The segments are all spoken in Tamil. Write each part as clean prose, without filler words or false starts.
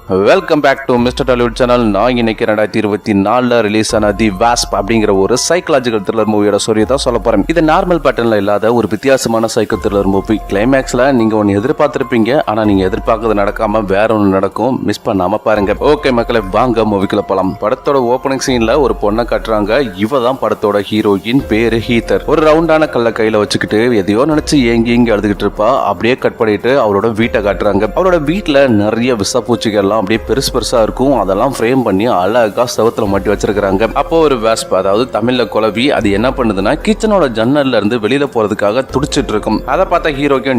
Welcome back to mister Tollywood channel. நான் இன்னைக்கு 2024 ரிலீஸ் ஆன தி வாஸ்ப் அப்படிங்கிற ஒரு சைக்கலாஜிக்கல் த்ரில்லர் மூவியோட ஸ்டோரி தான் சொல்ல போறேன். இது நார்மல் பேட்டர்ன்ல இல்லாத ஒரு வித்தியாசமான சைக்கோ த்ரில்லர் மூவி. கிளைமேக்ஸ்ல நீங்க ஒன்னு எதிர்பார்த்திருப்பீங்க, ஆனா நீங்க எதிர்பார்க்கறது நடக்காம வேற ஒன்னு நடக்கும். மிஸ் பண்ணாம பாருங்க. ஓகே மக்களை, வாங்க மூவிக்குள்ள போலாம். படத்தோட ஓபனிங் சீன்ல ஒரு பொண்ணை காட்டுறாங்க. இவ தான் படத்தோட ஹீரோயின். பேரு ஹீத்தர். ஒரு ரவுண்டான கல்ல கையில வச்சுக்கிட்டு எதையோ நினைச்சு ஏங்கி இங்க அழுதுகிட்டு இருப்பா. அப்படியே கட் பண்ணிட்டு அவரோட வீட்டை காட்டுறாங்க. அவரோட வீட்டுல நிறைய விஷப்பூச்சிகள் அப்படியே பெருசா இருக்கும். அதெல்லாம் ஃப்ரேம் பண்ணி அழகா செவத்துல மாட்டி வச்சிருக்காங்க. அப்போ ஒரு வாஸ்ப், அதாவது தமிழ்ல குளவி, அது என்ன பண்ணுதுன்னா கிச்சனோட ஜன்னல்ல இருந்து வெளியில போறதுக்காக துடிச்சிட்டு இருக்கும். அதை பார்த்த ஹீரோக்கு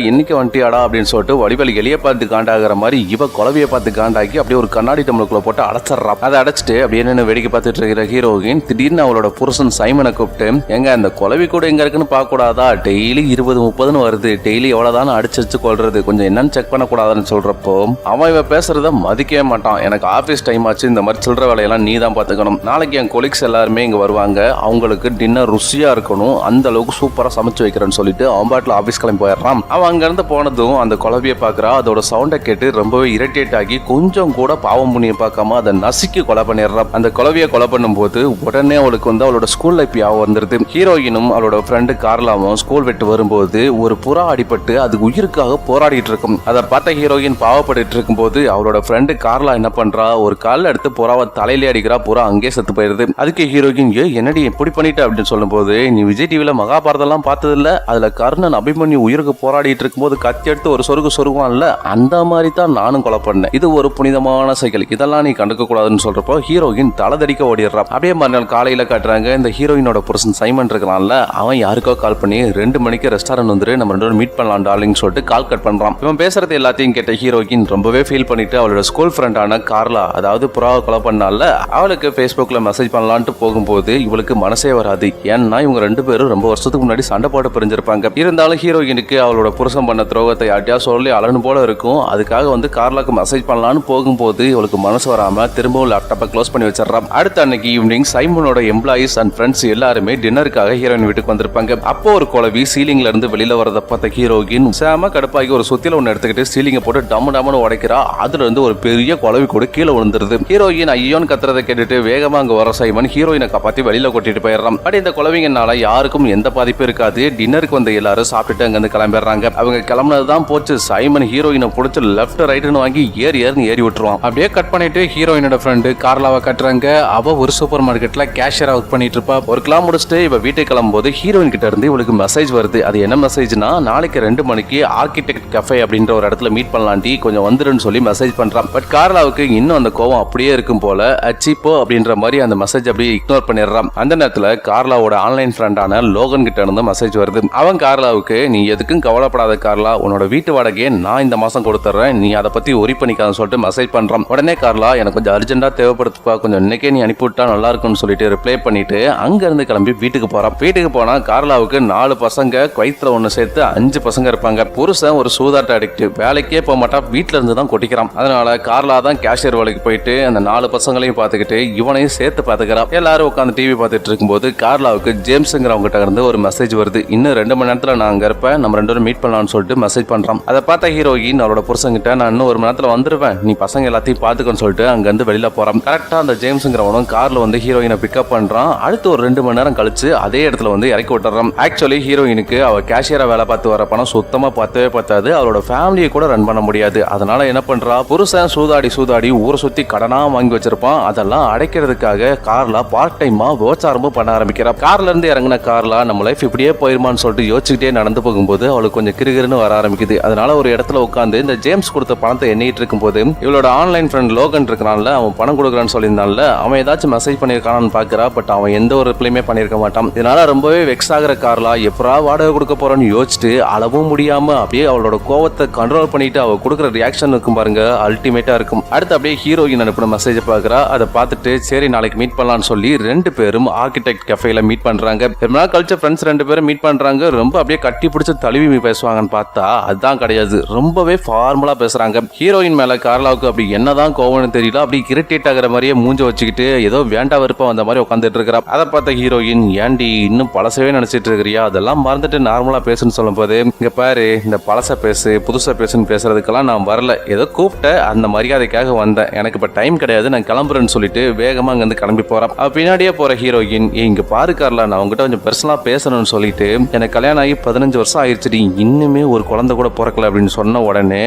இன்னைக்கு வண்டியாடா அப்படின்னு சொல்லிட்டு வடிவலி எலிய பார்த்து காண்டாகிற மாதிரி இவ குளவியை பார்த்து காண்டாக்கி அப்படியே ஒரு கண்ணாடி டம்ளருக்குள்ள போட்டு அடைச்சிடறா. அதை அடைச்சிட்டு அப்படியே என்ன வேடிக்கை பார்த்துட்டு இருக்கிற ஹீரோயின் திடீர்னு அவளோட புருஷன் சைமனை கூப்பிட்டு, எங்க அந்த குளவி கூட எங்க இருக்குன்னு பார்க்க கூடாதா? டெய்லி 20-30 வருது, டெய்லி எவ்வளவுதான் அடிச்சு கொள்றது, கொஞ்சம் என்னன்னு செக் பண்ண கூடாதுன்னு சொல்றப்போ அவன் இவ பேசுறத மதிக்கவே மாட்டான். எனக்கு ஆபீஸ் டைம் ஆச்சு, இந்த மாதிரி சில்லற வேலையெல்லாம் நீ தான் பாத்துக்கணும். நாளைக்கு என் கொலீக்ஸ் எல்லாருமே இங்க வருவாங்க, அவங்களுக்கு டின்னர் ருசியா இருக்கணும், அந்த அளவுக்கு சூப்பரா சமைச்சு வைக்கிறேன்னு சொல்லிட்டு அவன் பாட்டில் ஆபீஸ் கிளம்பி போயிடுறான். அவன் அங்க இருந்து போனதும் அந்த குழவியை பாக்குறா. அதோட சவுண்டை கேட்டு ரொம்பவே இரிட்டேட் ஆகி கொஞ்சம் கூட பாவம் புண்ணியம் பார்க்காம அதை நசுக்கி கொலை பண்ணிடுறான். அந்த குழவியை கொலை பண்ணும் போது உடனே அவளுக்கு அவளோட ஸ்கூல் லைஃப் ஞாபகம் வந்துருது. ஹீரோயினும் அவளோட ஃப்ரெண்டு கார்லாவும் ஸ்கூல் விட்டு வரும்போது ஒரு புறா அடிபட்டு அது உயிருக்காக போராடிட்டு இருக்கும். அதை பார்த்த ஹீரோயின் பாவப்பட்டு இருக்கும் போது அவளோட ஃப்ரெண்டு கார்லா என்ன பண்றா, ஒரு கால்ல எடுத்து புறாவை தலையிலே அடிக்கிறா. புறா அங்கே செத்து போயிருது. அதுக்கு ஹீரோயின் என்னடி எப்படி பண்ணிட்டு அப்படின்னு சொல்லும் போது, நீ விஜய் டிவில மகாபாரதம் எல்லாம் பார்த்தது இல்ல, அதுல கர்ணன் அபிமன்யு உயிருக்கு போராடிட்டு இருக்கும் போது கத்தி எடுத்து ஒரு சொருகுவான்ல, அந்த மாதிரி தான் நானும் கொலை பண்ணேன். இது ஒரு புனிதமான சைக்கிள், இதெல்லாம் நீ கண்டுக்க கூடாதுன்னு சொல்றப்போ ஹீரோயின் தலதடிக்க ஓடிடுறா. அப்படியே மறுநாள் காலையில காட்டுறாங்க. இந்த ஹீரோயினோட புருஷன் சைமன் இருக்கலாம்ல, அவன் யாருக்கோ கால் பண்ணி 2 மணிக்கு ரெஸ்டாரண்ட் வந்துரு, நம்ம 2 மீட் பண்ணலாம் டார்லிங் சொல்லிட்டு கால் கட் பண்றான். இவன் பேசுறது எல்லாத்தையும் கேட்ட ஹீரோயின் ரொம்பவே ஃபீல் பண்ணிட்டு அவளோட ஸ்கூல் ஃப்ரெண்டான கார்லா, அதாவது புறாவை கொலை பண்ணால, அவளுக்கு ஃபேஸ்புக்ல மெசேஜ் பண்ணலான்ட்டு போகும்போது இவளுக்கு மனசே வராது. ஏன்னா இவங்க 2 பேரும் ரொம்ப வருஷத்துக்கு முன்னாடி சண்டை போட்டு பிரிஞ்சிருப்பாங்க. இருந்தாலும் ஹீரோயினுக்கு அவளோட புருஷன் பண்ண துரோகத்தை யார்ட்டியா சொல்லி அழணும் போல இருக்கும். அதுக்காக கார்லாக்கு மெசேஜ் பண்ணலான்னு போகும்போது இவளுக்கு மனசு வராம திரும்பவும் லேப்டாப்பை க்ளோஸ் பண்ணி வச்சிடறான். அடுத்த அன்னைக்கு ஈவினிங் சைமனோட எம்ப்ளாயிஸ் அண்ட் ஃப்ரெண்ட்ஸ் எல்லாருமே டின்னருக்காக ஹீரோயின் வீட்டுக்கு வந்திருப்பாங்க. அப்போ ஒரு குழவி சீலிங்ல இருந்து வெளியில வரத பார்த்த ஹீரோயின் சேம கடுப்பாகி ஒரு சுத்தில ஒன்னு எடுத்துக்கிட்டு சீலிங்கை போட்டு டம்னு உடைக்கிறா. அதுல இருந்து ஒரு பெரிய குழவி கூட கீழே விழுந்துருது. ஹீரோயின் ஐயோன்னு கத்துறதை கேட்டுட்டு வேகமா அங்க வர சைமன் ஹீரோயினை காப்பாத்தி வெளியில கொட்டிட்டு போயிடுறான். பட் இந்த குழவிங்கனால யாருக்கும் எந்த பாதிப்பும் இருக்காது. டின்னருக்கு வந்த எல்லாரும் சாப்பிட்டுட்டு அங்க இருந்து கிளம்பிடுறாங்க. அவங்க கிளம்பினதுதான் போச்சு. சைமன் ஹீரோயினை பிடிச்சி லெஃப்ட் ரைட்னு வாங்கி ஏறி விட்டுருவான். அப்படியே கட் பண்ணிட்டு ஹீரோயினோட ஃப்ரெண்டு கார்லாவை கட்டுறாங்க. அவ ஒரு சூப்பர் மார்க்கெட்ல கேஷியரா ஒர்க் பண்ணிட்டு இருப்பா. ஒரு கிளாம் முடிச்சுட்டு இவ வீட்டுக்கு கிளம்பும்போது ஹீரோயின் கிட்ட இருந்து இவளுக்கு மெசேஜ் வருது. அது என்ன மெசேஜ்னா, நாளைக்கு 2 மணிக்கு ஆர்கிடெக்ட் கஃபே அப்படின்ற ஒரு இடத்துல மீட் பண்ணலாண்டி, கொஞ்சம் வந்துருன்னு சொல்லி மெசேஜ் பண்றான். பட் கார்லாவுக்கு இன்னும் அந்த கோவம் அப்படியே இருக்கும் போல. அச்சிப்போ அப்படின்ற மாதிரி அந்த மெசேஜ் அப்படியே இக்னோர் பண்ணிடுறான். அந்த நேரத்துல கார்லாவோட ஆன்லைன் ஃப்ரெண்டான லோகன் கிட்ட இருந்து மெசேஜ் வருது. அவன் கார்லாவுக்கு, நீ எதுக்கும் கவலைப்படாத கார்லா, உன்னோட வீட்டு வாடகையை நான் இந்த மாசம் கொடுத்துறேன், நீ அதை பத்தி ஒரி பண்ணிக்கான்னு சொல்லிட்டு மெசேஜ் பண்றான். உடனே கார்லா, எனக்கு கொஞ்சம் அர்ஜென்டா தேவைப்படுத்துப்பா, கொஞ்சம் இன்னைக்கே நீ அனுப்பிவிட்டா நல்லா இருக்கும்னு சொல்லிட்டு ரிப்ளை பண்ணிட்டு அங்க இருந்து கிளம்பி வீட்டுக்கு போறான். வீட்டுக்கு போனா கார்லாவுக்கு 4 பசங்க, குவைத்துல 1 சேர்த்து 5 பசங்க இருப்பாங்க. புருஷன் ஒரு சூதாட்ட அடிக்ட், வேலைக்கே போக மாட்டா, வீட்டுல இருந்து தான் கொட்டிக்கிறான். அதனால கார்லா தான் கேஷியர் வேலைக்கு போயிட்டு அந்த 4 பசங்களையும் பார்த்துக்கிட்டு இவனையும் சேர்த்து பார்த்துக்கிறான். எல்லாரும் உட்காந்து டிவி பார்த்துட்டு இருக்கும்போது கார்லாவுக்கு ஜேம்ஸ்ங்கிறவங்க கிட்ட இருந்து ஒரு மெசேஜ் வருது. இன்னும் 2 மணி நேரத்துல நான் அங்க இருப்பேன், நம்ம 2 பேரும் மீட் பண்ணலாம்னு சொல்லிட்டு மெசேஜ் பண்றான். அதை பார்த்த ஹீரோயின் அவளோட புருஷங்கிட்ட, நான் இன்னும் 1 மணி நேரத்துல வந்துருவேன், நீ பசங்க எல்லாத்தையும் பார்த்துக்கன்னு சொல்லிட்டு அங்க இருந்து வெளியில போறான். கரெக்டா அந்த ஜேம்ஸ்ங்கிறவனும் கார்ல ஹீரோயினை பிக்கப் பண்றான். அடுத்து ஒரு 2 மணி நேரம் கழிச்சு அதே இடத்துல இறக்கி விட்டுறான். ஆக்சுவலி ஹீரோயினுக்கு அவ கேஷியரா வேலை பார்த்து வர பணம் சுத்தமா பத்தவே பத்தாது. அவளோட ஃபேமிலியை கூட ரன் பண்ண முடியாது. அதனால என்ன பண்றா, புருஷன் சூதாடி ஊரை சுத்தி கடனா வாங்கி வச்சிருப்பான். அதெல்லாம் அடைக்கிறதுக்காக கார்லா பார்ட் டைமா விபச்சாரமும் பண்ண ஆரம்பிக்கிறா. கார்ல இருந்து இறங்கின கார்லா நம்ம லைஃப் இப்படியே போயிருமான்னு சொல்லிட்டு யோசிச்சுக்கிட்டே நடந்து போகும்போது அவளுக்கு கொஞ்சம் கிருகிருன்னு வர ஆரம்பிக்குது. அதனால ஒரு இடத்துல உட்காந்து இந்த ஜேம்ஸ் கொடுத்த பணத்தை எண்ணிட்டு இருக்கும் போது இவளோட ஆன்லைன் ஃப்ரெண்ட் லோகன் இருக்கிறான்ல, அவன் பணம் கொடுக்குறான்னு சொல்லியிருந்தான்ல, அவன் ஏதாச்சும் மெசேஜ் பண்ணியிருக்கானு பாக்குறா. பட் அவன் எந்த ஒரு ரிப்ளையுமே பண்ணிருக்க மாட்டான். இதனால ரொம்பவே வெக்ஸ் ஆகிற கார்லா எப்பரா வாடகை கொடுக்க போறோன்னு யோசிச்சுட்டு அளவும் முடியாம அப்படியே அவளோட கோவத்தை கண்ட்ரோல் பண்ணிட்டு அவ கொடுக்குற ரியாக்ஷன் இருக்கும் பாருங்க, அல்டிமேட்டா இருக்கும். அடுத்து அப்படியே ஹீரோயின் அனுப்பின மெசேஜ் பாக்குறா. அதை பார்த்துட்டு சரி நாளைக்கு மீட் பண்ணலாம்னு சொல்லி 2 பேரும் ஆர்கிடெக்ட் கஃபேல மீட் பண்றாங்க. ரொம்ப நாள் கழிச்ச ஃப்ரெண்ட்ஸ் 2 பேரும் மீட் பண்றாங்க. ரொம்ப அப்படியே கட்டி பிடிச்சு தழுவி பேசுவாங்கன்னு பார்த்தா அதுதான் கிடையாது, ரொம்பவே ஃபார்மலா பேசுறாங்க. ஹீரோயின் மேல கார்லாவுக்கு அப்படி என்னதான் கோவம்னு தெரியல, அப்படி இரிட்டேட் ஆகிற மாதிரியே மூஞ்ச வச்சுக்கிட்டு ஏதோ வேண்டா வெறுப்பா வந்த மாதிரி உட்காந்துட்டு இருக்கிறா. அதை பார்த்த ஹீரோயின், ஏன்டி இன்னும் பழசவே நினைச்சிட்டு இருக்கிறியா, அதெல்லாம் மறந்துட்டு நார்மலா பேசுன்னு சொல்லும் போது, இங்க பாரு, இந்த பழச பேசு புதுசா பேசுன்னு பேசுறதுக்கெல்லாம் நான் வரல, ஏதோ கூப்பிட்ட கூப்பிட்ட அந்த மரியாதைக்காக வந்தேன், எனக்கு இப்ப டைம் கிடையாது, நான் கிளம்புறேன்னு சொல்லிட்டு வேகமா அங்க இருந்து கிளம்பி போறான். பின்னாடியே போற ஹீரோயின், இங்க பாரு கார்லா, நான் உங்ககிட்ட கொஞ்சம் பர்சனலா பேசணும்னு சொல்லிட்டு, எனக்கு கல்யாணம் ஆகி 15 வருஷம் ஆயிடுச்சு, இன்னுமே ஒரு குழந்தை கூட பிறக்கல அப்படின்னு சொன்ன உடனே,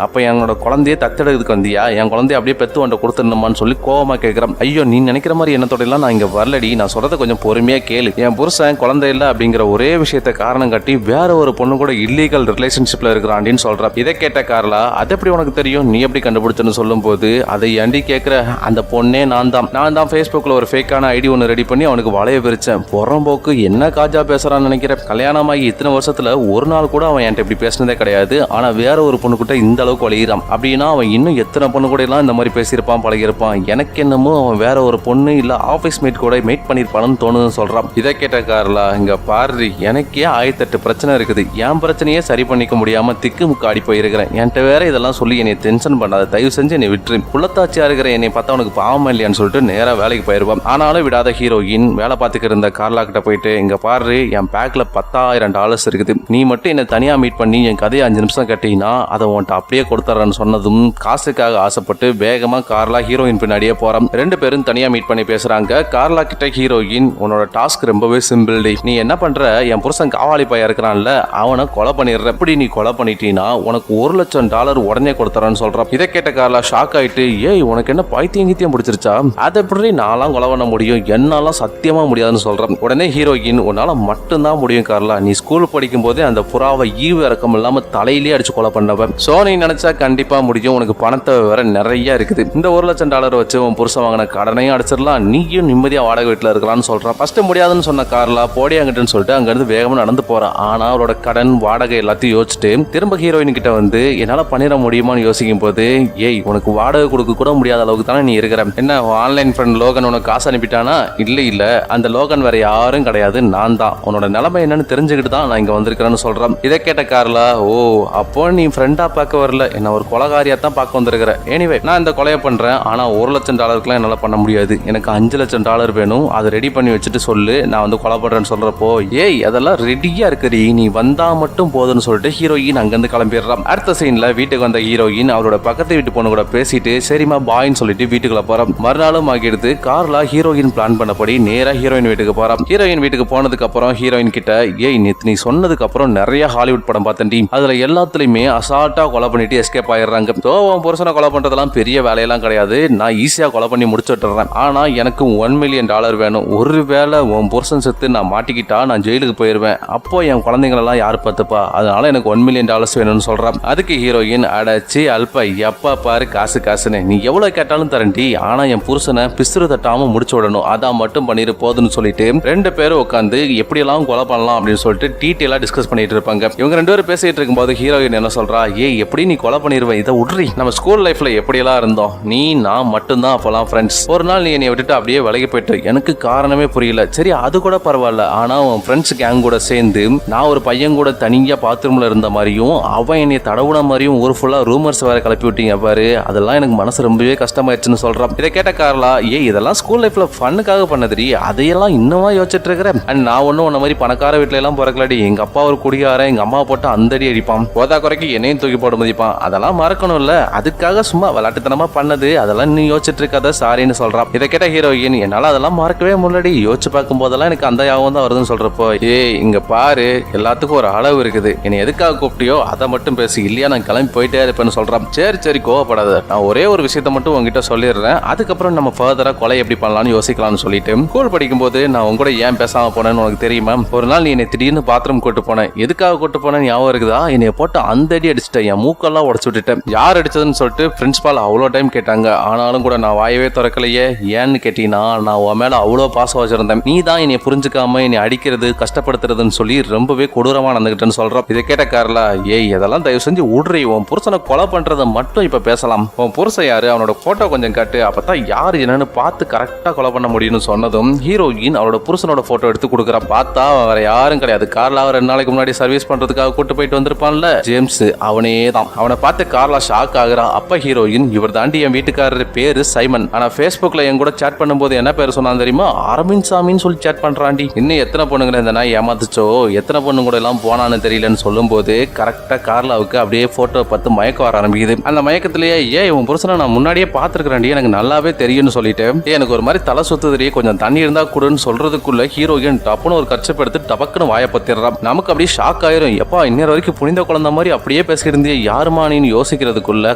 அப்ப என்னோட குழந்தைய தத்தெடுக்கிறதுக்கு வந்தியா, என் குழந்தைய அப்படியே பெத்து வண்ட கொடுத்துடணுமான்னு சொல்லி கோவமா கேட்கிறேன். ஐயோ, நீ நினைக்கிற மாதிரி என்னத்தோட எல்லாம் நான் இங்க வரலடி, நான் சொல்றத கொஞ்சம் பொறுமையா கேளு. என் புருஷன் குழந்தை இல்ல அப்படிங்கிற ஒரே விஷயத்த காரணம் காட்டி வேற ஒரு பொண்ணு கூட இல்லீகல் ரிலேஷன்ஷிப்ல இருக்கிறான்னு சொல்ற. இதை கேட்ட கார்லா, அது எப்படி உனக்கு தெரியும், நீ எப்படி கண்டுபிடிச்சன்னு சொல்லும் போது, அதை ஏண்டி கேட்கிற, அந்த பொண்ணே நான் தான் Facebookல ஒரு ஃபேக்கான ஐடி ஒன்னு ரெடி பண்ணி அவனுக்கு வளைய விரிச்சேன். புறம்போக்கு என்ன காஜா பேசுறான்னு நினைக்கிறேன். கல்யாணமாகி இத்தனை வருஷத்துல ஒரு நாள் கூட அவன் என்கிட்ட இப்படி பேசினதே கிடையாது. ஆனா வேற ஒரு பொண்ணு கிட்ட இந்த அளவுக்கு வளையிறான் அப்படின்னா அவன் இன்னும் எத்தனை பொண்ணு கூட எல்லாம் இந்த மாதிரி பேசியிருப்பான், பழகிருப்பான். எனக்கு என்னமோ அவன் வேற ஒரு பொண்ணு இல்ல ஆபீஸ் மேட் கூட மீட் பண்ணிருப்பான்னு தோணுதுன்னு சொல்றான். இதை கேட்ட கார்லா, இங்க பாரு, எனக்கே 1008 பிரச்சனை இருக்குது, என் பிரச்சனையே சரி பண்ணிக்க முடியாம திக்கு முக்கு ஆடி போயிருக்கிறேன். என்கிட்ட வேற இதெல்லாம் சொல்லி என்னை டென்ஷன் பண்ணாத, தயவு செஞ்சு என்னை விட்டுரு. புள்ளத்தாச்சியா இருக்கிற என்னை பார்த்தா உனக்கு பாவம் இல்லையான்னு சொல்லிட்டு நேரா வேலைக்கு போயிருவான். ஆனாலும் விடாத ஹீரோயின் வேலை பார்த்துக்க இருந்த கார்லா கிட்ட போயிட்டு, இங்க பாரு, என் பேக்ல $10,000 இருக்குது, நீ மட்டும் என்ன தனியா மீட் பண்ணி என் கதையை 5 நிமிஷம் கேட்டீங்கன்னா அதை உன்ட்ட அப்படியே கொடுத்துறேன்னு சொன்னதும் காசுக்காக ஆசைப்பட்டு வேகமா கார்லா ஹீரோயின் பின்னாடியே போறான். 2 பேரும் தனியா மீட் பண்ணி பேசுறாங்க. கார்லா கிட்ட ஹீரோயின், உன்னோட டாஸ்க் ரொம்பவே சிம்பிள் டி, நீ என்ன பண்ற, என் புருஷன் காவாலி பையா இருக்கிறான்ல, அவனை கொலை பண்ணிடுற. எப்படி நீ கொலை பண்ணிட்டீன்னா உனக்கு $1,00,000 உடனே கொடுத்துறேன்னு சொல்றான். இதை கேட்ட கார்லா ஷாக் ஆயிட்டு, ஏய் உனக்கு என்ன பைத்தியம் பிடிச்சிருச்சா, அதை எப்படி நான்லாம் கொலை பண்ண முடியும், என்னாலாம் சத்தியமா முடியாதுன்னு சொல்றான். உடனே ஹீரோயின், உன்னால மட்டும்தான் முடியும் கார்லா, நீ ஸ்கூல் படிக்கும் போதே அந்த புறாவை ஈவு இறக்கம் இல்லாம தலையிலேயே அடிச்சு கொலை பண்ணவன். சோ நீ நினைச்சா கண்டிப்பா முடியும், உனக்கு பணத்தை வேற நிறைய இருக்குது, இந்த $1,00,000 வச்சு உன் புருஷன் வாங்கின கடனையும் அடிச்சிடலாம், நீயும் நிம்மதியா வாடகை வீட்டுல இருக்கலாம்னு சொல்றான். ஃபர்ஸ்ட் முடியாதுன்னு சொன்ன கார்லா போடி அங்கிட்டுன்னு சொல்லிட்டு அங்க இருந்து வேகமா நடந்து போறான். ஆனா அவரோட கடன் வாடகை எல்லாத்தையும் யோசிச்சுட்டு திரும்ப ஹீரோயின் கிட்ட வந்து, என்னால பண்ணிட முடியுமான்னு யோசிக்கும் போது, ஏய் உனக்கு வாடகை கொடுக்க கூட முடியாத அளவுக்கு தானே நீ இருக்கிற, என்ன ஆன்லைன் ஃப்ரெண்ட் லோகன் உனக்கு காசு அனுப்பிட்டானா, இல்ல அந்த லோகன் வேற யாரும் கிடையாது, நான் தான், உன்னோட நிலைமை என்னன்னு தெரிஞ்சுக்கிட்டு தான் நான் இங்க வந்திருக்கிறேன்னு சொல்றான். இதை கேட்ட கார்லா, ஓ அப்போ நீ ஃப்ரெண்டா பார்க்க வரல, என்ன ஒரு கொலைகாரியா தான் பார்க்க வந்திருக்கிற. எனிவே நான் இந்த கொலையை பண்றேன், ஆனா $1,00,000 என்னால பண்ண முடியாது, எனக்கு $5,00,000 வேணும், அதை ரெடி பண்ணி வச்சுட்டு சொல்லு, நான் வந்து கொலை பண்றேன்னு சொல்றப்போ, ஏய் அதெல்லாம் ரெடியா இருக்குடி, நீ வந்தா மட்டும் போதுன்னு சொல்லிட்டு ஹீரோயின் அங்கிருந்து கிளம்பிடுறான். அடுத்த சீன்ல வீட்டுக்கு வந்த ஹீரோயின் அவரோட பக்கத்து வீட்டு பொண்ணு கூட பேசிட்டு சரிமா பாய்ன்னு சொல்லிட்டு வீட்டுக்குள்ள போறான். மறுநாளும் ஆகிடுது. கார்லா ஹீரோயின் பிளான் பண்ணபடி நேரா ஹீரோயின் வீட்டுக்கு போறான். ஹீரோயின் வீட்டுக்கு போனதுக்கு அப்புறம் ஹீரோயின் கிட்ட, ஏய் நீ சொன்னதுக்கு அப்புறம் நிறைய ஹாலிவுட் படம் பார்த்தேன்டி, அதுல எல்லாத்துலயுமே அசால்ட்டா கொலை பண்ணிட்டு எஸ்கேப் ஆயிடுறாங்க. உன் புருஷனை கொலை பண்றதெல்லாம் பெரிய வேலையெல்லாம் கிடையாது, நான் ஈஸியா கொலை பண்ணி முடிச்சுட்டுறேன், ஆனா எனக்கு $1 மில்லியன் வேணும், ஒருவேளை உன் புருஷன் செத்து நான் மாட்டிக்கிட்டா நான் ஜெயிலுக்கு போயிருவேன், அப்போ என் குழந்தைங்களெல்லாம் யாரு பார்த்துப்பா, அதனால எனக்கு $1 மில்லியன் வேணும்னு சொல்றான். அதுக்கு ஹீரோயின், அடச்சி அல்பா, எப்பா பாரு காசுன்னு, நீ எவ்வளவு கேட்டாலும் தரண்டி, ஆனா என் புருஷனை பிசுறு தட்டாம முடிச்சு விடணும், அதான் மட்டும் பண்ணிரு போதுன்னு சொல்லிட்டு 2 பேரும் உட்காந்து எப்படியெல்லாம் கொலை பண்ணலாம் அப்படின்னு சொல்லிட்டு டீட்டெயிலா டிஸ்கஸ் பண்ணிட்டு இருப்பாங்க. இவங்க 2 பேரும் பேசிட்டு இருக்கும்போது ஹீரோயின் என்ன சொல்றா, ஏய் எப்படி நீ கொலை பண்ணிருவ, இதை உட்ரி, நம்ம ஸ்கூல் லைஃப்ல எப்படியெல்லாம் இருந்தோம், நீ நான் மட்டும்தான் அப்பெல்லாம் ஃப்ரெண்ட்ஸ், ஒரு நாள் நீ என்னை விட்டுட்டு அப்படியே விலகி போயிட்டு, எனக்கு காரணமே புரியல, சரி அது கூட பரவாயில்ல, ஆனா உன் ஃப்ரெண்ட்ஸ் கேங் கூட சேர்ந்து நான் ஒரு பையன் கூட தனியா பாத்ரூம்ல இருந்த மாதிரியும் அவன் என்னை தடவுன மாதிரியும் ஊர் ஃபுல்லா ரூமர்ஸ் வேற கிளப்பி விட்டீங்க பாரு, அதெல்லாம் எனக்கு மனசு ரொம்பவே கஷ்டமாயிடுச்சுன்னு சொல்றான். இதை கேட்ட கார்லா, இதெல்லாம் ஸ்கூல் லைஃப்ல ஃபன்னுக்காக பண்ணதுடி, அதையெல்லாம் இன்னுமா யோசிச்சுட்டு இருக்கிறேன், அண்ட் நான் ஒன்னும் உன்ன மாதிரி பணக்கார வீட்டுல எல்லாம் பிறக்கலடி, எங்க அப்பா ஒரு குடிகாரன், எங்க அம்மா போட்டு அந்தடி அடிப்பான், போதா குறைக்கு என்னையும் தூக்கி போட மதிப்பான், அதெல்லாம் மறக்கணும்ல, அதுக்காக சும்மா விளையாட்டுத்தனமா பண்ணது, அதெல்லாம் நீ யோசிச்சுட்டு இருக்காத சாரின்னு சொல்றான். இதை கேட்ட ஹீரோயின், என்னால அதெல்லாம் மறக்கவே முன்னாடி யோசிச்சு பார்க்கும் போதெல்லாம் எனக்கு அந்த யாவும் தான் வருதுன்னு சொல்றப்போ, ஏய் இங்க பாரு, எல்லாத்துக்கும் ஒரு அளவு இருக்குது, என்னை எதுக்காக கூப்பிட்டியோ அதை மட்டும் பேசு, இல்லையா நான் கிளம்பி போயிட்டே இருப்பேன்னு சொல்றான். சரி கோவப்படாத, நான் ஒரே ஒரு விஷயத்த மட்டும் உங்ககிட்ட சொல்லிடுறேன், அதுக்கப்புறம் நம்ம ஃபர்தரா கொலை எப்படி பண்ணலாம்னு யோசிக்கலாம்னு சொல்லிட்டு, ஸ்கூல் படிக்கும் போது நான் உங்க கூட ஏன் பேசாம போனேன்னு உனக்கு தெரியுமா, ஒரு நாள் நீ என்னை திடீர்னு பாத்ரூம் கூட்டு போனேன், எதுக்காக கூட்டு போனேன் ஞாபகம் இருக்குதா, என்னை போட்டு அந்த அடி அடிச்சுட்டேன், என் மூக்கெல்லாம் உடச்சு விட்டுட்டேன், யார் அடிச்சதுன்னு சொல்லிட்டு பிரின்சிபால் அவ்வளோ டைம் கேட்டாங்க, ஆனாலும் கூட நான் வாயவே திறக்கலையே, ஏன்னு கேட்டீங்கன்னா நான் உன் மேல அவ்வளோ பாசம் வச்சிருந்தேன், நீ தான் என்னை புரிஞ்சுக்காம என்னை அடிக்கிறது கஷ்டப்படுத்துறதுன்னு சொல்லி ரொம்பவே கொடூரமா நடந்துகிட்டேன்னு சொல்றோம். இதை கேட்ட கார்லா, ஏய் இதெல்லாம் தயவு செஞ்சு உட்ரி, உன் புருஷனை கொலை பண்றதை மட்டும் இப்ப பேசலாம், உன் புருஷன் யாரு, அவனோட போட்டோ கொஞ்சம் காட்டு, அப்பதான் யாரு என்னன்னு பார்த்து கரெக்டா கொலை பண்ண முடியும்னு சொன்னதும் ஹீரோயின் அவரோட புருஷனோட போட்டோ எடுத்து கொடுக்குறா. பார்த்தா வேற யாரும் கிடையாது, கார்லா 2 நாளைக்கு முன்னாடி சர்வீஸ் பண்றதுக்காக கூட்டு போயிட்டு வந்திருப்பான்ல ஜேம்ஸ், அவனே தான். அவனை பார்த்து கார்லா ஷாக் ஆகுறா. அப்ப ஹீரோயின், இவர் தாண்டி என் வீட்டுக்காரர் பேரு சைமன், ஆனா Facebookல என் கூட சேட் பண்ணும்போது என்ன பேர் சொன்னான் தெரியுமா, அரவிந்த் சாமின்னு சொல்லி சேட் பண்றாண்டி, இன்னும் எத்தனை பொண்ணுங்களை இந்த நாய் ஏமாத்துச்சோ, எத்தனை பொண்ணு கூட எல்லாம் போனான்னு தெரியலன்னு சொல்லும் போது கரெக்டா கார்லாவுக்கு அப்படியே போட்டோ பார்த்து மயக்கம் வர ஆரம்பிக்குது. ஆரம்பிக்குது. அந்த மயக்கத்திலேயே உன் புருஷனை நான் முன்னாடியே பாத்துருக்கேன், எனக்கு நல்லாவே தெரியும்னு சொல்லிட்டு எனக்கு ஒரு மாதிரி தலை சுத்துதிரியே, கொஞ்சம் தண்ணி இருந்தா கூடன்னு சொல்றதுக்குள்ள ஹீரோயின் டப்புன்னு ஒரு கட்சி எடுத்து டபக்குன்னு வாய பத்திடுறான். நமக்கு அப்படியே ஷாக் ஆயிரும். எப்பா இன்னொரு வரைக்கும் புனித குழந்தை மாதிரி அப்படியே பேசியிருந்தே யாருமா நீன்னு யோசிக்கிறதுக்குள்ள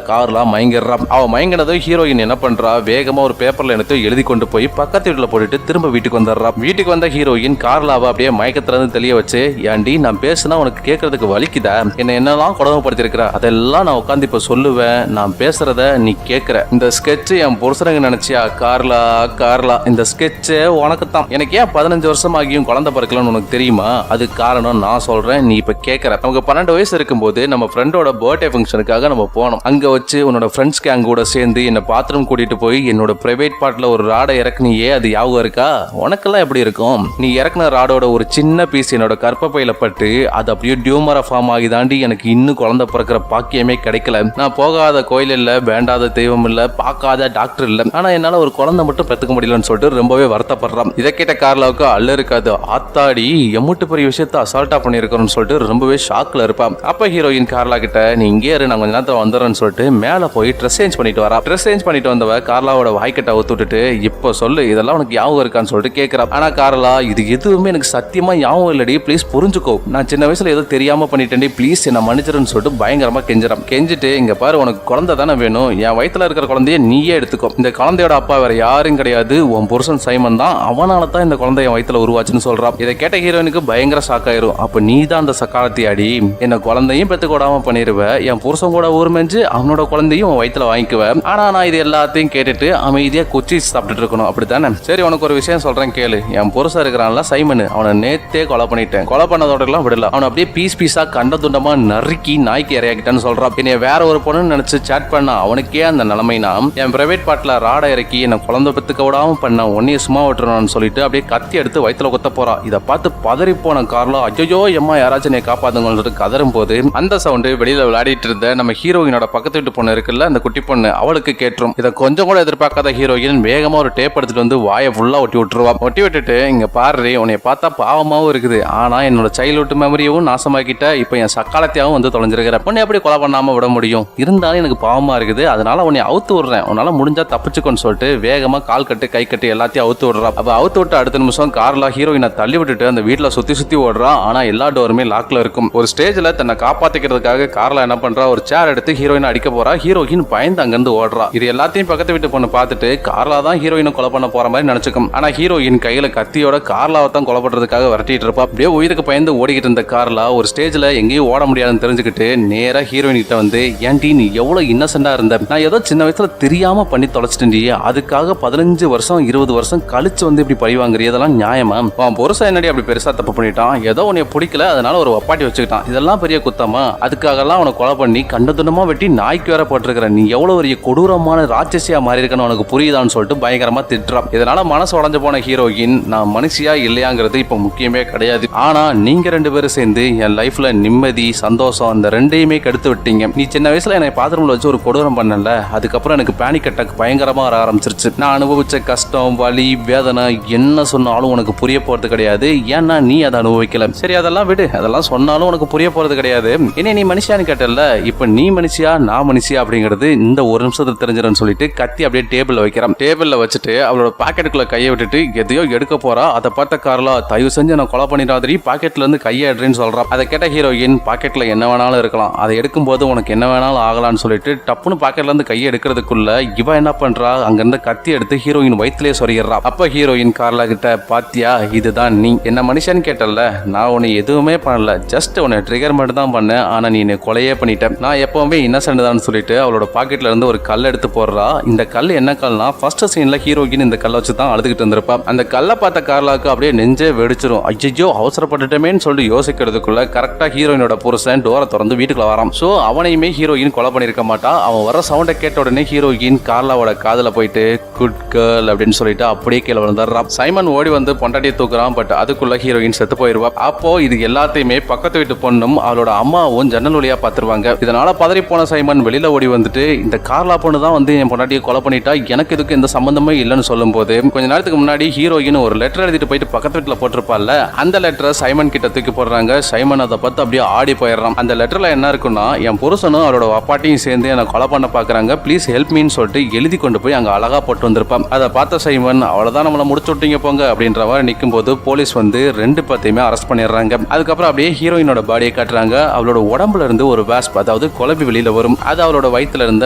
கார்லாம் மயங்கிடுறான். அவ மயங்கினதும் ஹீரோயின் என்ன பண்றா, வேகமா ஒரு பேப்பர்ல எடுத்து எழுதி கொண்டு போய் பக்கத்து வீட்டுல போட்டுட்டு திரும்ப வீட்டுக்கு வந்துடுறா. வீட்டுக்கு வந்த ஹீரோயின் கார்லாவை அப்படியே மயக்கத்துல இருந்து தெளிய வச்சு, ஏண்டி நான் பேசுனா உனக்கு கேட்கறதுக்கு வலிக்குதா, என்னெல்லாம் கொடுமைப்படுத்திருக்கிற அதெல்லாம் நான் உட்காந்து இப்ப சொல்லுவேன், நான் பேசுறத நீ கேட்கிற. இந்த ஸ்கெட்ச் என் புருஷனுக்கு நினைச்சியா கார்லா, இந்த ஸ்கெட்ச் உனக்கு தான். எனக்கு ஏன் 15 வருஷம் ஆகியும் குழந்தை பிறக்கலன்னு உனக்கு தெரியுமா? அது காரணம் நான் சொல்றேன், நீ இப்ப கேட்கற. நமக்கு 12 வயசு இருக்கும்போது நம்ம ஃப்ரெண்டோட பர்த்டே ஃபங்க்ஷனுக்காக நம்ம போனோம். அங்க வச்சு உன்னோட ஃப்ரெண்ட்ஸ் கேங் கூட சேர்ந்து என்ன பாத்ரூம் கூட்டிட்டு போய் என்னோட பிரைவேட் பார்ட்ல ஒரு ராடை இறக்குனியே, அது ஞாபகம் இருக்கா? உனக்கெல்லாம் எப்படி இருக்கும்? நீ இறக்குன ராடோட ஒரு சின்ன பீஸ் என்னோட கற்பப்பையில பட்டு அது அப்படியே டியூமரா ஃபார்ம் ஆகி தாண்டி எனக்கு இன்னும் குழந்தை பிறக்கிற பாக்கியமே கிடைக்கல. நான் போகாத கோயில் இல்ல, வேண்டாத தெய்வம் இல்ல, பார்க்காத டாக்டர் இல்ல, ஆனா என்னால ஒரு குழந்தை மட்டும் பெத்துக்க முடியலன்னு சொல்லிட்டு ரொம்பவே வருத்தப்படுறான். இதை கேட்ட கார்லாவுக்கு அல்ல இருக்காது. ஆத்தாடி எம்முட்டு பெரிய விஷயத்த அசால்ட்டா பண்ணிருக்கோம்னு சொல்லிட்டு ரொம்பவே ஷாக்ல இருப்பான். அப்ப ஹீரோயின் கார்லா கிட்ட, நீ இங்கே இரு, நான் கொஞ்ச நேரத்துல வந்துடுறேன்னு சொல்லிட்டு மேல போய் ட்ரெஸ் சேஞ்ச் பண்ணிட்டு வரா. ட்ரெஸ் சேஞ்ச் பண்ணிட்டு வந்தவ கார்லாவோட வாய்க்கிட்ட ஒத்துட்டு, இப்போ சொல்லு இதெல்லாம் உனக்கு ஞாபகம் இருக்கான்னு சொல்லிட்டு கேட்கிறா. ஆனா கார்லா, இது எதுவுமே எனக்கு சத்தியமா ஞாபகம் இல்லடி, ப்ளீஸ் புரிஞ்சுக்கோ, நான் சின்ன வயசுல ஏதோ தெரியாம பண்ணிட்டேன், ப்ளீஸ் என்ன மன்னிச்சிருன்னு சொல்லிட்டு பயங்கரமா கெஞ்சிறான். கெஞ்சிட்டு, இங்க பாரு உனக்கு குழந்தை தானே வேணும், என் வயித்துல இருக்கிற குழந்தைய நீயே எடுத்துக்கோ, இந்த குழந்தையோட அப்பா வேற யாரும் கிடையாது, உன் புருஷன் சைமன் தான், அவனால தான் இந்த குழந்தை என் வயித்துல உருவாச்சுன்னு சொல்றான். இதை கேட்ட ஹீரோயினுக்கு பயங்கர ஷாக் ஆயிரும். அப்ப நீ தான் அந்த சக்காலத்தி அடி, என்ன குழந்தையும் பெத்து கூடாம பண்ணிருவ, என் புருஷன் கூட ஊர் மெஞ்சு அவனோட குழந்தையும் வயித்துல வாங்கிக்குவேன். ஆனா நான் இது எல்லாத்தையும் கேட்டுட்டு அமைதியா குச்சி சாப்பிட்டுட்டு இருக்கணும், அப்படித்தானே? சரி உனக்கு ஒரு விஷயம் சொல்றேன் கேளு. என் புருஷன் இருக்கிறான்ல சைமன், அவனை நேத்தே கொலை பண்ணிட்டேன். கொலை பண்ணதோட எல்லாம் விடல, அவனை அப்படியே பீஸ் பீஸா கண்ட துண்டமா நறுக்கி நாய்க்கு இறையாக்கிட்டான்னு சொல்றான். என்னைய வேற ஒரு பொண்ணு நினைச்சு சேட் பண்ணா அவனுக்கே அந்த நிலைமைனா, என் பிரைவேட் பார்ட்ல ராட இறக்கி என்ன குழந்தை பெத்துக்க விடாம பண்ண உன்னைய சும்மா விட்டுறான்னு சொல்லிட்டு அப்படியே கத்தி எடுத்து வயித்துல குத்த போறா. இதை பார்த்து பதறி போன கார்லோ, ஐயோ எம்மா யாராச்சும் என்னை காப்பாத்துங்கன்னு கதரும் போது அந்த சவுண்டு வெளியில விளையாடிட்டு இருந்த நம்ம ஹீரோயினோட பக்கத்து வீட்டு பொண்ணு இருக்குல்ல, அந்த குட்டி பொண்ணு, அவளுக்கு கேட்டுரும். இதை கொஞ்சம் கூட எதிர்பார்க்காத ஹீரோயின் வேகமா ஒரு டேப் எடுத்துட்டு வந்து வாயை ஃபுல்லா ஒட்டி விட்டுருவா. ஒட்டி விட்டுட்டு, இங்க பாரு உன்னைய பார்த்தா பாவமாவும் இருக்குது, ஆனா என்னோட சைல்ட்ஹுட் மெமரியவும் நாசமாக்கிட்ட, இப்ப என் சக்காலத்தையாவும் வந்து தொலைஞ்சிருக்கிற, உன்னை எப்படி கொலை பண்ணாம விட முடியும்? இருந்தாலும் எனக்கு பாவமா இருக்குது, அதனால உன்னை அவுத்து விடுறேன், உன்னால முடிஞ்சா தப்பிச்சுக்கோன்னு சொல்லிட்டு வேகமா கால் கட்டு கை கட்டு எல்லாத்தையும் அவுத்து விடுறா. அப்ப அவுத்து விட்டு அடுத்த நிமிஷம் கார்ல ஹீரோயினை தள்ளி விட்டுட்டு அந்த வீட்டுல சுத்தி ஓடுறா. ஆனா எல்லா டோருமே லாக்ல இருக்கும். ஒரு ஸ்டேஜ்ல தன்னை காப்பாத்திக்கிறதுக்காக கார்ல என்ன பண்றா, ஒரு சேர் எடுத்து ஹீரோயினை அடிக்க போறா. ஹீரோயின் பயந்து அங்கிருந்து ஓடுறா. இது எல்லாத்தையும் பக்கத்து வீட்டு பொண்ணு பார்த்துட்டு கார்லா தான் ஹீரோயினை கொலை பண்ண போற மாதிரி நினைச்சுக்கும். ஆனா ஹீரோயின் கையில கத்தியோட கார்லாவை தான் கொலை பண்றதுக்காக விரட்டிட்டு இருப்பா. அப்படியே உயிருக்கு பயந்து ஓடிக்கிட்டு இருந்த கார்லா ஒரு ஸ்டேஜ்ல எங்கேயும் ஓட முடியாதுன்னு தெரிஞ்சுக்கிட்டு நேரா ஹீரோயின் கிட்ட வந்து, ஏன்டி நீ எவ்வளவு இன்னசென்டா இருந்த, நான் ஏதோ சின்ன வயசுல தெரியாம பண்ணி தொலைச்சிட்டேன், அதுக்காக 15 வருஷம் 20 வருஷம் கழிச்சு வந்து இப்படி பழி வாங்குறீ, இதெல்லாம் நியாயமா? உன் புருஷன் என்னடி அப்படி பெருசா தப்பு பண்ணிட்டான், ஏதோ உன்னை பிடிக்கல அதனால ஒரு வப்பாட்டி வச்சுக்கிட்டான், இதெல்லாம் பெரிய குத்தமா? அதுக்காக எல்லாம் அவனை கொலை பண்ணி கண்ட துண்டமா வெட்டி நாய்க்கு வேற போட்டிருக்கிற, நீ எவ்வளவு பெரிய கொடூரமான ராட்சசியா மாறி இருக்கன்னு உனக்கு புரியுதான்னு சொல்லிட்டு பயங்கரமா திட்டுறான். இதனால மனசு உடஞ்சு போன ஹீரோயின், நான் மனுஷியா இல்லையாங்கிறது இப்ப முக்கியமே கிடையாது, ஆனா நீங்க 2 பேரும் சேர்ந்து என் லைஃப்ல நிம்மதி சந்தோஷம் அந்த ரெண்டையுமே கெடுத்து விட்டீங்க. நீ சின்ன வயசுல என்னை பாத்ரூம்ல வச்சு ஒரு கொடூரம் பண்ணல, அதுக்கப்புறம் எனக்கு பேனிக் அட்டாக் பயங்கரமா வர ஆரம்பிச்சிருச்சு. நான் அனுபவிச்ச கஷ்டம் வலி வேதனை என்ன சொன்னாலும் உனக்கு புரிய போறது கிடையாது, ஏன்னா நீ அதை அனுபவிக்கல. சரி அதெல்லாம் விடு, அதெல்லாம் சொன்னாலும் உனக்கு புரிய போறது கிடையாது. என்ன நீ மனுஷியான்னு கேட்டல, இப்ப நீ மனுஷியா நான் மனுஷியா அப்படிங்கிறது இந்த ஒரு நிமிஷத்துல தெரிஞ்சிடும் சொல்லிட்டு கத்தி அப்படியே டேபிள்ல வைக்கிறான். டேபிள்ல வச்சுட்டு அவளோட பாக்கெட்டுக்குள்ள கையை விட்டுட்டு எதையோ எடுக்க போறா. அதை பார்த்த கார்லா, தயவு செஞ்சு நான் கொலை பண்ணிடாதீ, பாக்கெட்ல இருந்து கையை எடுறேன்னு சொல்றான். அதை கேட்ட ஹீரோயின், பாக்கெட்ல என்ன வேணாலும் இருக்கலாம், அதை எடுக்கும் போது உனக்கு என்ன வேணாலும் ஆகலான்னு சொல்லிட்டு டப்புன்னு பாக்கெட்ல இருந்து கையை எடுக்கிறதுக்குள்ள இவ என்ன பண்றா, அங்கிருந்து கத்தி எடுத்து ஹீரோயின் வயிற்றுலயே சொருகிறா. அப்ப ஹீரோயின் கார்லா கிட்ட, பாத்தியா இதுதான் நீ என்ன மனுஷன் கேட்டல, நான் உன்னை எதுவுமே பண்ணல, ஜஸ்ட் உன்னை ட்ரிகர் மட்டும் தான் பண்ணேன், ஆனா நீ என்னை கொலையே பண்ணிட்டேன், நான் எப்பவுமே இன்னசென்ட் தான் சொல்லிட்டு அவளோட பாக்கெட்ல இருந்து ஒரு கல் எடுத்து போடுறா. இந்த கல் என்ன கல்னா, ஃபர்ஸ்ட் சீன்ல ஹீரோயின் இந்த கல்லை வச்சு தான் அழுதுகிட்டு இருந்திருப்பா. அந்த கல்லை பார்த்த கார்லாக்கு அப்படியே நெஞ்சே வெடிச்சிரும். ஐயோ அவசரப்பட்டுட்டமேன்னு சொல்லி யோசிக்கிறதுக்குள்ள கரெக்டா ஹீரோயினோட புருஷன் டோரை திறந்து வீட்டுக்குள்ள வரான். சோ அவனையுமே ஹீரோயின் கொலை பண்ணிருக்க மாட்டா. அவன் வர சவுண்டை கேட்ட உடனே ஹீரோயின் கார்லாவோட காதுல போயிட்டு குட் கேர்ள் அப்படின்னு சொல்லிட்டு அப்படியே கீழே விழுந்துடுறான். சைமன் ஓடி வந்து பொண்டாட்டியை தூக்குறான். பட் அதுக்குள்ள ஹீரோயின் செத்து போயிருவா. அப்போ இது எல்லாத்தையுமே பக்கத்து வீட்டு பொண்ணும் அவளோட அம்மாவும் ஜன்னல் வழியா பாத்துருவாங்க. இதனால பதறி போன சைமன் வெளியில ஓடி வந்துட்டு, இந்த கார்லா பொண்ணு தான் வந்து என் பொண்டாட்டியை கொலை பண்ணிட்டா, எனக்கு இதுக்கு எந்த சம்பந்தமே இல்லைன்னு சொல்லும் போது, கொஞ்ச நேரத்துக்கு முன்னாடி ஹீரோயின் ஒரு லெட்டர் எழுதிட்டு போயிட்டு பக்கத்து வீட்டுல போட்டிருப்பால, அந்த லெட்டரை சைமன் கிட்ட தூக்கி போடுறாங்க. சைமன் அதை பார்த்து அப்படியே ஆடி போயிடுறான். அந்த லெட்டர்ல என்ன இருக்குன்னா, என் புருஷனும் அவரோட அப்பாட்டையும் சேர்ந்து என்னை கொலை பண்ண பாக்குறாங்க, ப்ளீஸ் ஹெல்ப் மீன்னு சொல்லிட்டு எழுதி கொண்டு போய் அங்க அழகா போட்டு வந்திருப்பான். அதை பார்த்த சைமன் அவ்வளவுதான் நம்மள முடிச்சு விட்டீங்க போங்க அப்படின்ற மாதிரி நிற்கும் போது போலீஸ் வந்து ரெண்டு பேத்தையுமே அரெஸ்ட் பண்ணிடுறாங்க. அதுக்கப்புறம் அப்படியே ஹீரோயினோட பாடியை காட்டுறாங்க. அவளோட உடம்புல இருந்து ஒரு வாஸ்ப், அதாவது குழம்பி வெளியில வரும். அது அவளோட வயிற்றுல இருந்து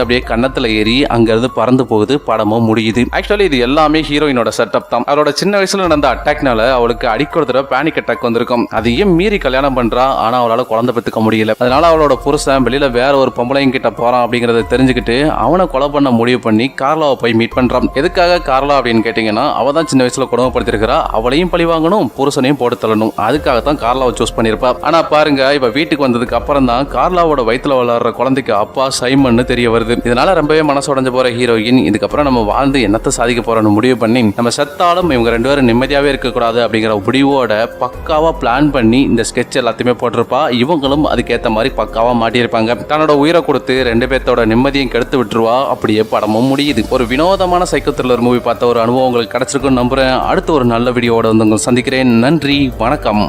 அப்படியே கன்னத்துல ஏறி அங்க இருந்து பறந்து போகுது. படமும் முடியுது. ஆக்சுவலி இது எல்லாமே ஹீரோயினோட செட்டப் தான். அவளோட சின்ன வயசுல நடந்த அட்டாக்னால அவளுக்கு அடிக்கொரு தடவை பேனிக் அட்டாக் வந்திருக்கும். அதையும் மீறி கல்யாணம் பண்றா. ஆனா அவளால குழந்தை பெற்றுக்க முடியல. அதனால அவளோட புருஷன் வெளியில வேற ஒரு பொம்பளையும் கிட்ட போறான் அப்படிங்கறத தெரிஞ்சுக்கிட்டு அவனை கொலை பண்ண முடிவு பண்ணி கார்லாவை போய் மீட் பண்றான். எதுக்காக கார்லா அப்படின்னு கேட்டீங்கன்னா, அவ தான் சின்ன வயசுல கொடுமைப்படுத்திருக்கிறா. அவளையும் பழி வாங்கணும், புருஷனையும் போட்டு தள்ளணும். அதுக்காகத்தான் கார்லாவை சூஸ் பண்ணிருப்பா. ஆனா பாருங்க, இப்ப வீட்டுக்கு வந்ததுக்கு அப்புறம் தான் கார்லாவோட வயித்துல வளர்ற குழந்தைக்கு அப்பா சைமன் தெரிய வருது. இதனால ரொம்பவே மனசு உடைஞ்சு போற ஹீரோயின் இதுக்கப்புறம் நம்ம வாழ்ந்து என்னத்தை சாதிக்க போறோம்னு முடிவு பண்ணி நம்ம செத்தாலும் இவங்க ரெண்டு பேரும் நிம்மதியாவே இருக்கக்கூடாது அப்படிங்கிற முடிவோட பக்காவா பிளான் பண்ணி இந்த ஸ்கெட்ச் எல்லாத்தையுமே போட்டிருப்பா. இவங்களும் அதுக்கேற்ற மாதிரி பக்காவா மாட்டியிருப்பாங்க. தன்னோட உயிரை கொடுத்து ரெண்டு பேர்த்தோட நிம்மதியும் கெடுத்து விட்டுருவா. அப்படியே படமும் முடியுது. ஒரு வினோதமான சைக்கோ த்ரில்லர் மூவி பார்த்த ஒரு அனுபவம் உங்களுக்கு கிடைச்சிருக்குன்னு நம்புறேன். அடுத்து ஒரு நல்ல வீடியோவோட வந்து உங்களை சந்திக்கிறேன். நன்றி, வணக்கம்.